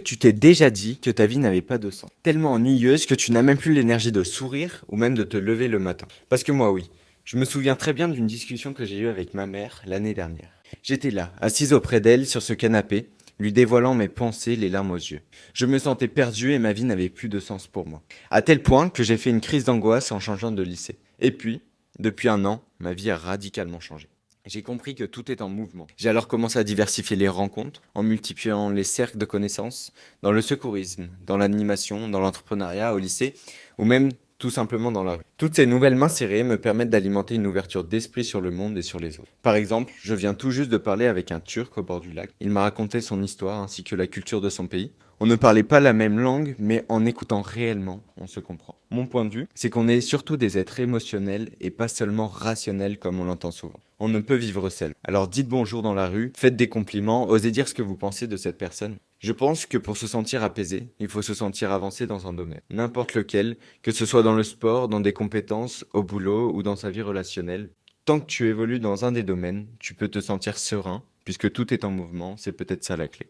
tu t'es déjà dit que ta vie n'avait pas de sens? Tellement ennuyeuse que tu n'as même plus l'énergie de sourire ou même de te lever le matin. Parce que moi, oui. Je me souviens très bien d'une discussion que j'ai eue avec ma mère l'année dernière. J'étais là, assise auprès d'elle sur ce canapé, lui dévoilant mes pensées, les larmes aux yeux. Je me sentais perdu et ma vie n'avait plus de sens pour moi. À tel point que j'ai fait une crise d'angoisse en changeant de lycée. Et puis, depuis un an, ma vie a radicalement changé. J'ai compris que tout est en mouvement. J'ai alors commencé à diversifier les rencontres, en multipliant les cercles de connaissances, dans le secourisme, dans l'animation, dans l'entrepreneuriat au lycée, ou même tout simplement dans la rue. Toutes ces nouvelles mains serrées me permettent d'alimenter une ouverture d'esprit sur le monde et sur les autres. Par exemple, je viens tout juste de parler avec un Turc au bord du lac. Il m'a raconté son histoire ainsi que la culture de son pays. On ne parlait pas la même langue, mais en écoutant réellement, on se comprend. Mon point de vue, c'est qu'on est surtout des êtres émotionnels et pas seulement rationnels comme on l'entend souvent. On ne peut vivre seul. Alors dites bonjour dans la rue, faites des compliments, osez dire ce que vous pensez de cette personne. Je pense que pour se sentir apaisé, il faut se sentir avancé dans un domaine, n'importe lequel, que ce soit dans le sport, dans des compétences, au boulot ou dans sa vie relationnelle. Tant que tu évolues dans un des domaines, tu peux te sentir serein, puisque tout est en mouvement, c'est peut-être ça la clé.